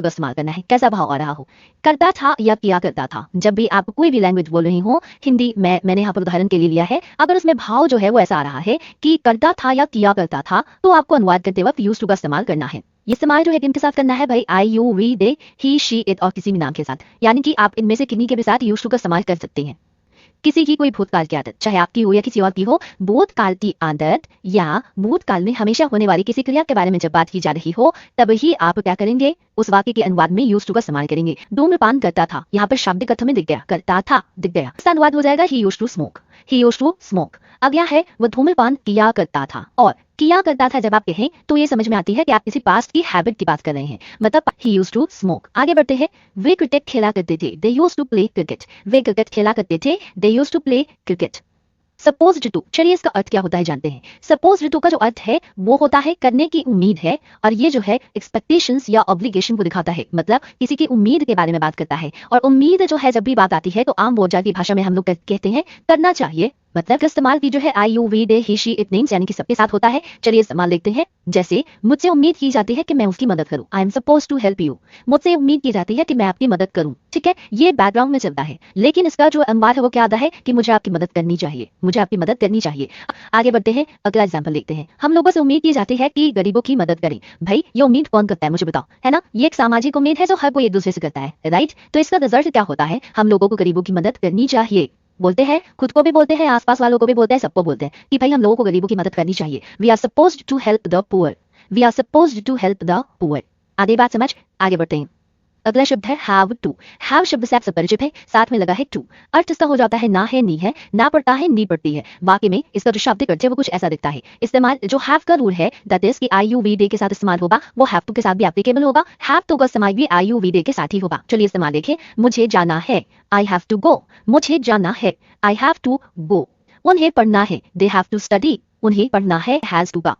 To का इस्तेमाल करना है। कैसा भाव आ रहा हो, करता था या किया करता था। जब भी आप कोई भी लैंग्वेज बोल रही हो, हिंदी मैंने यहाँ पर उदाहरण के लिए लिया है, अगर उसमें भाव जो है वो ऐसा आ रहा है कि करता था या किया करता था, तो आपको अनुवाद करते वक्त यूज टू का इस्तेमाल करना है। ये इस्तेमाल जो है किनके साथ करना है भाई, I you we they he she it और किसी भी नाम के साथ, यानी कि आप इनमें से किन्हीं के भी साथ यूज टू का इस्तेमाल कर सकते हैं। किसी की कोई भूतकाल की आदत, चाहे आपकी हो या किसी और की हो, भूतकाल की आदत या भूतकाल में हमेशा होने वाली किसी क्रिया के बारे में जब बात की जा रही हो, तब ही आप क्या करेंगे, उस वाक्य के अनुवाद में यूज टू का इस्तेमाल करेंगे। धूम्रपान करता था, यहाँ पर शाब्दिक अर्थ में दिख गया, करता था दिख गया, इसका अनुवाद हो जाएगा ही used to smoke, he used to smoke. अगला है वह धूम्रपान किया करता था, और किया करता था जब आप कहें तो ये समझ में आती है कि आप किसी पास्ट की हैबिट की बात कर रहे हैं, मतलब ही यूज्ड टू स्मोक। आगे बढ़ते हैं, वे क्रिकेट खेला करते थे, they used to play cricket, वे क्रिकेट खेला करते थे, they used to play cricket. Supposed to, चलिए इसका अर्थ क्या होता है जानते हैं। सपोज्ड टू का जो अर्थ है वो होता है करने की उम्मीद है, और ये जो है एक्सपेक्टेशंस या ऑब्लिगेशन को दिखाता है, मतलब किसी की उम्मीद के बारे में बात करता है। और उम्मीद जो है जब भी बात आती है तो आम बोलचाल की भाषा में हम लोग कहते हैं करना चाहिए, मतलब का इस्तेमाल की जो है I you we they he she it names यानी कि सबके साथ होता है। चलिए इस्तेमाल देखते हैं, जैसे मुझसे उम्मीद की जाती है कि मैं उसकी मदद करूं, I am suppose to help you, मुझसे उम्मीद की जाती है कि मैं आपकी मदद करूं। ठीक है, ये बैकग्राउंड में चलता है, लेकिन इसका जो अनुवाद है वो क्या आता है कि मुझे आपकी मदद करनी चाहिए, मुझे आपकी मदद करनी चाहिए। आगे बढ़ते हैं, अगला एग्जाम्पल देखते हैं। हम लोगों से उम्मीद की जाती है कि गरीबों की मदद करें। भाई ये उम्मीद कौन करता है मुझे बताओ, है ना, ये एक सामाजिक उम्मीद है जो हर कोई एक दूसरे से करता है, राइट। तो इसका रिजल्ट क्या होता है, हम लोगों को गरीबों की मदद करनी चाहिए। बोलते हैं, खुद को भी बोलते हैं, आसपास वालों को भी बोलते हैं, सबको बोलते हैं कि भाई हम लोगों को गरीबों की मदद करनी चाहिए। We are supposed to help the poor, we are supposed to help the poor. आगे बात समझ, आगे बढ़ते हैं। अगला शब्द है हैव टू। हैव शब्द से आप सब परिचित है, साथ में लगा है टू, अर्थ इसका हो जाता है ना है नी है, ना पड़ता है नी पड़ती है। वाक्य में इसका जो शाब्दिक अर्थ है वो कुछ ऐसा दिखता है। इस्तेमाल जो हैव का रूल है दैट इज कि आई यू वी डे के साथ इस्तेमाल होगा, वो हैव टू के साथ भी एप्लीकेबल होगा। हैव टू का इस्तेमाल भी आई यू वी डे के साथ ही होगा। चलिए इस्तेमाल देखें, मुझे जाना है, आई हैव टू गो, मुझे जाना है, आई हैव टू गो। उन्हें पढ़ना है, दे हैव टू स्टडी, उन्हें पढ़ना है, हैज टू का।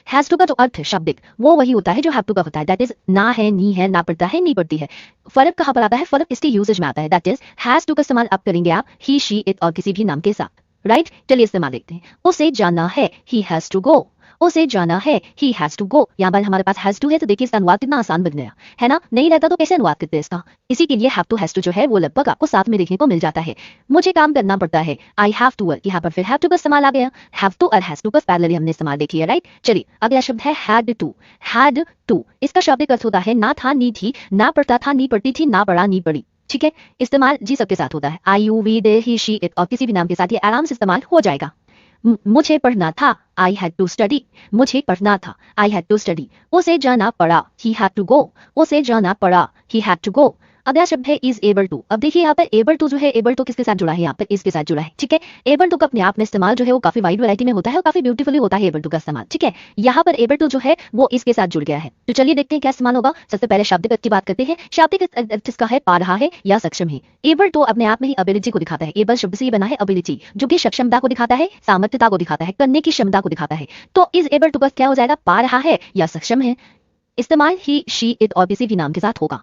हैज टू का जो अर्थ है शाब्दिक वो वही होता है जो हैव टू का होता है, दैट इज ना है नी है, ना पड़ता है नी पड़ती है। फर्क कहाँ पर आता है, फर्क इसके यूजेज में आता है, दैट इज हैज टू का इस्तेमाल आप करेंगे आप ही शी इट और किसी भी नाम के साथ, राइट। चलिए इस्तेमाल देखते हैं, उसे जाना है, ही हैज टू गो, उसे जाना है, ही हैज टू गो। यहाँ पर हमारे पास हैज टू है, तो देखिए इसका अनुवाद कितना आसान बन गया, है ना। नहीं रहता तो कैसे अनुवाद करते हैं इसका, इसी के लिए हैव टू जो है वो लगभग आपको साथ में देखने को मिल जाता है। मुझे काम करना पड़ता है, आई हैव टू वर्क, यहाँ पर फिर हैव टू का इस्तेमाल आ गया। हैव टू और हैज टू का पैरेलली हमने इस्तेमाल देखी है, राइट। चलिए अगला शब्द है हैड टू। हैड टू इसका शाब्दिक अर्थ होता है ना था नी थी, ना पड़ता था नी पड़ती थी, ना पड़ा नी पड़ी। ठीक है, इस्तेमाल जी सबके साथ होता है, I you we they he she it और किसी भी नाम के साथ ये आराम से इस्तेमाल हो जाएगा। मुझे पढ़ना था, आई हैड टू स्टडी, मुझे पढ़ना था, आई हैड टू स्टडी। उसे जाना पड़ा, ही हैड टू गो, उसे जाना पड़ा, ही हैड टू गो। अगला शब्द है इज एबल टू। अब देखिए यहाँ पर एबल टू जो है, एबल टू किसके साथ जुड़ा है, यहाँ पर इसके साथ जुड़ा है। ठीक है, एबल टू का अपने आप में इस्तेमाल जो है वो काफी वाइड वैरायटी में होता है और काफी ब्यूटीफुली होता है एबल टू का इस्तेमाल। ठीक है, यहाँ पर एबल टू जो है वो इसके साथ जुड़ गया है। तो चलिए देखते हैं क्या इस्तेमाल होगा। सबसे पहले शाब्दिक अर्थ की बात करते हैं। शाब्दिक अर्थ इसका है पा रहा है या सक्षम है। एबल टू अपने आप में ही एबिलिटी को दिखाता है, एबल शब्द से ये बना है एबिलिटी, जो कि सक्षमता को दिखाता है, सामर्थ्यता को दिखाता है, करने की क्षमता को दिखाता है। तो इज एबल टू का क्या हो जाएगा, पा रहा है या सक्षम है। इस्तेमाल ही शी इट और किसी भी नाम के साथ होगा,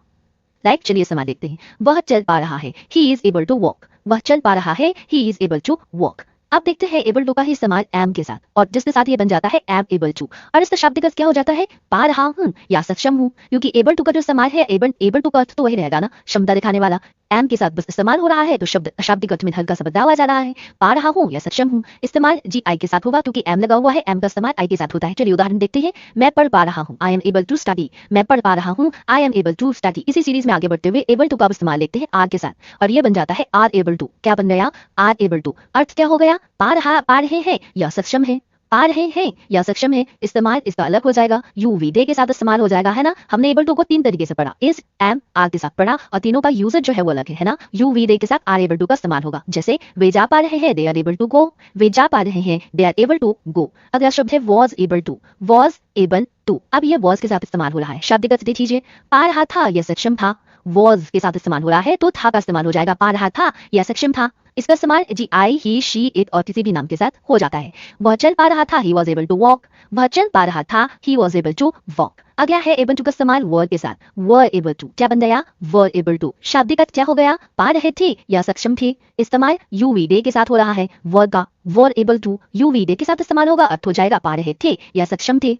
राइट। चलिए इस्तेमाल देखते हैं, वह चल पा रहा है, he is able to walk, वह चल पा रहा है, he is able to walk. अब देखते हैं एबल टू का ही इस्तेमाल एम के साथ, और जिसके साथ ये बन जाता है एम एबल टू, और इसका शाब्दिक अर्थ क्या हो जाता है, पा रहा हूं या सक्षम हूं। क्योंकि एबल टू का जो इस्तेमाल है, एबल टू का अर्थ तो वही रहेगा ना, क्षमता दिखाने वाला। एम के साथ बस इस्तेमाल हो रहा है तो शब्द शाब्दिक अर्थ में हल्का सा बदलाव आ जा रहा है, पा रहा हूं या सक्षम हूं। इस्तेमाल जी आई के साथ होगा क्योंकि एम लगा हुआ है, एम का इस्तेमाल आई के साथ होता है। चलिए उदाहरण देखते हैं, मैं पढ़ पा रहा हूं, I am able to study, मैं पढ़ पा रहा हूं, I am able to study. इसी सीरीज में आगे बढ़ते हुए एबल टू का इस्तेमाल देखते हैं आर के साथ, और ये बन जाता है आर एबल टू। क्या बन गया, आर एबल टू। अर्थ क्या हो गया, पा रहे हैं या सक्षम है, पा रहे हैं या सक्षम है। इस्तेमाल इसका अलग हो जाएगा, यू वी दे के साथ इस्तेमाल हो जाएगा, है ना। हमने एबल टू को तीन तरीके से पढ़ा, इज एम आर के साथ पढ़ा, और तीनों का यूजर जो है वो अलग है ना। यू वी दे के साथ आर एबल टू का इस्तेमाल होगा, जैसे वे जा पा रहे हैं, they are able to go, वे जा पा रहे हैं, they are able to go. अगला शब्द है was able to. Was able to, अब ये वॉज के साथ इस्तेमाल हो रहा है, शाब्दिक अर्थ देखिए, पा रहा था या सक्षम था। वॉज के साथ इस्तेमाल हो रहा है तो था का इस्तेमाल हो जाएगा, पा रहा था या सक्षम था। इसका इस्तेमाल जी आई ही शी इट और किसी भी नाम के साथ हो जाता है। वह चल पा रहा था, he was able to walk, वह चल पा रहा था, he was able to walk. अगला है एबल टू का इस्तेमाल वर के साथ, वर एबल टू। क्या बन गया, वर एबल टू। शाब्दिक अर्थ क्या हो गया, पा रहे थे या सक्षम थे। इस्तेमाल यू वी डे के साथ हो रहा है, वर का, were able to. You we they के साथ इस्तेमाल होगा, अर्थ हो जाएगा पा रहे थे या सक्षम थे।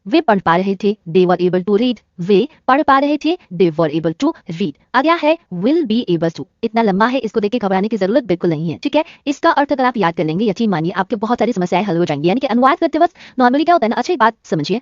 वे पढ़ पा रहे थे, दे वर एबल टू रीड, वे पढ़ पा रहे थे, दे वर एबल टू रीड। आ गया है विल बी एबल टू। इतना लंबा है, इसको देख के घबराने की जरूरत बिल्कुल नहीं है, ठीक है। इसका अर्थ अगर आप याद कर लेंगे, यकीन मानिए आपके बहुत सारी समस्याएं हल हो जाएंगी। यानी कि अनुवाद करते वक्त नॉर्मली क्या होता है ना, अच्छा एक बात समझिए,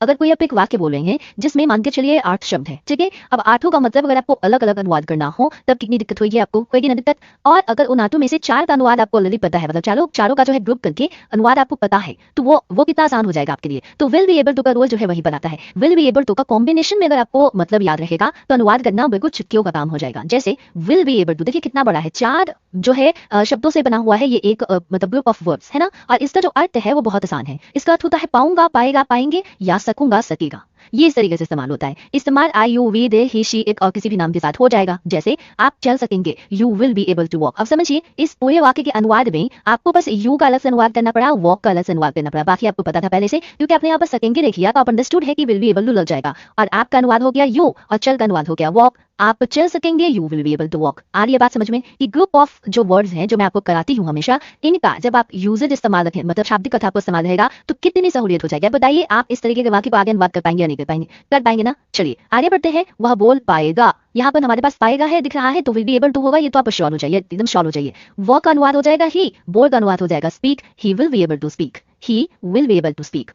अगर कोई आप एक वाक्य बोल रहे हैं जिसमें मान के चलिए 8 शब्द है, ठीक है। अब 8 का मतलब अगर आपको अलग अलग अनुवाद करना हो तब कितनी दिक्कत होगी, आपको होगी ना दिक्कत। और अगर उन 8 में से 4 का अनुवाद आपको ऑलरेडी पता है, मतलब चारों का जो है ग्रुप करके अनुवाद आपको पता है, तो वो कितना आसान हो जाएगा आपके लिए। तो विल बी एबल टू का रोल जो है वही बनाता है। विल बी एबल टू का कॉम्बिनेशन में अगर आपको मतलब याद रहेगा तो अनुवाद करना बिल्कुल चुटकियों का काम हो जाएगा। जैसे विल बी एबल टू, देखिए कितना बड़ा है, 4 जो है शब्दों से बना हुआ है, ये एक मतलब ग्रुप ऑफ वर्ड्स है ना। और इसका जो अर्थ है वो बहुत आसान है। इसका अर्थ होता है पाऊंगा, पाएगा, पाएंगे, या सकूंगा, सकेगा। ये इस तरीके से इस्तेमाल होता है। इस्तेमाल I you we they he she it और किसी भी नाम के साथ हो जाएगा। जैसे आप चल सकेंगे, you will be able to walk. अब समझिए इस पूरे वाक्य के अनुवाद में आपको बस यू का अलग से अनुवाद करना पड़ा, वॉक का अलग से अनुवाद करना पड़ा, बाकी आपको पता था पहले से, क्योंकि आपने यहाँ पर सकेंगे देख लिया तो आप अंडरस्टूड है कि विल बी एबल टू लग जाएगा। और आपका अनुवाद हो गया यू और चल का अनुवाद हो गया वॉक। आप चल सकेंगे, you will be able to walk. आ रही है बात समझ में? कि ग्रुप ऑफ जो वर्ड्स हैं जो मैं आपको कराती हूँ हमेशा, इनका जब आप यूजेज इस्तेमाल रखें, मतलब शाब्दिक अर्थ आपको इस्तेमाल रहेगा तो कितनी सहूलियत हो जाएगी। अब बताइए आप इस तरीके के वाक्य को आगे अनुवाद कर पाएंगे या नहीं कर पाएंगे? कर पाएंगे ना। चलिए आगे बढ़ते हैं। वह बोल पाएगा, यहाँ पर हमारे पास पाएगा है दिख रहा है, तो विल बी एबल टू होगा, ये तो आप श्योर हो जाइए, एकदम श्योर हो जाइए। वॉक का अनुवाद हो जाएगा ही, बोल का अनुवाद हो जाएगा speak, he will be able to speak, he will be able to speak.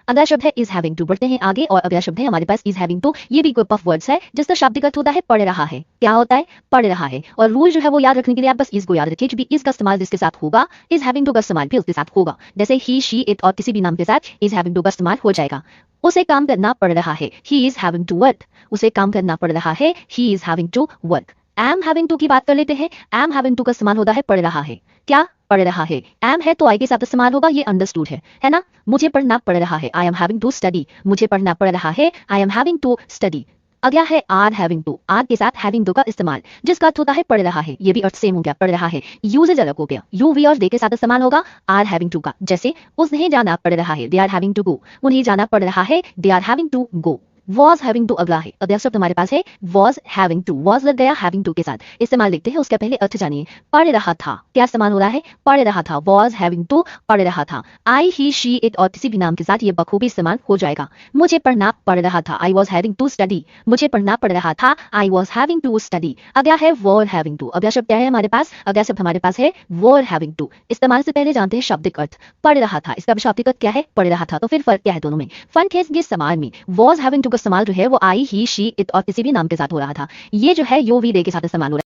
अगला शब्द है इज हैविंग टू। बढ़ते हैं आगे और अगला शब्द है हमारे पास इज हैविंग टू। ये भी ग्रुप ऑफ वर्ड्स है जिसका शाब्दिक अर्थ होता है पढ़ रहा है। क्या होता है? पढ़ रहा है। और रूल जो है वो याद रखने के लिए आप बस इस को याद रखिए, क्योंकि इसका इस्तेमाल जिसके साथ होगा इज हैविंग टू का इस्तेमाल भी उसके साथ होगा। जैसे ही शी इट और किसी भी नाम के साथ इज हैविंग टू का इस्तेमाल हो जाएगा। उसे काम करना पड़ रहा है, he is having to work. उसे काम करना पड़ रहा है, he is having to work. Am having to की बात कर लेते हैं। एम हैविंग टू का इस्तेमाल होता है पढ़ रहा है। क्या पढ़ रहा है? एम है तो आई के साथ इस्तेमाल होगा, ये अंडरस्टूड है ना। मुझे पढ़ना पड़ रहा है, I am having to study. मुझे पढ़ना पड़ रहा है, I am having to study. अगला है आर हैविंग टू। आर के साथ हैविंग टू का इस्तेमाल जिसका अर्थ होता है पढ़ रहा है। ये भी अर्थ सेम हो गया, पढ़ रहा है। यूजेज अलग हो गया, यू वी और दे के साथ इस्तेमाल होगा आर हैविंग टू का। जैसे उन्हें जाना पड़ रहा है, they are having to go. उन्हें जाना पड़ रहा है, they are having to go. Was having to अगला है। अगला शब्द हमारे पास है वॉज हैविंग टू। वॉज लग गया हैविंग टू के साथ, इस्तेमाल लिखते हैं, उसका पहले अर्थ जानिए। पढ़ रहा था, क्या इस्तेमाल हो रहा है? पढ़ रहा था। वॉज हैविंग टू पढ़ रहा था। आई ही शी इट और किसी भी नाम के साथ ये बखूबी इस्तेमाल हो जाएगा। मुझे पढ़ना पड़ रहा था, I was having to study. मुझे पढ़ना पड़ रहा था, I was having to study. अगला है वर हैविंग टू। अगला शब्द क्या है हमारे पास? अगला शब्द हमारे पास है वर हैविंग टू। इस्तेमाल से पहले जानते हैं शाब्दिक अर्थ। पढ़ रहा था, इसका शाब्दिक अर्थ क्या है? पढ़ रहा था। तो फिर फर्क क्या है दोनों में? फर्क है ये इस्तेमाल में। वॉज हैविंग टू का इस्तेमाल जो है वो आई ही शी इट और किसी भी नाम के साथ हो रहा था। ये जो है यू वी दे के साथ इस्तेमाल हो रहा है।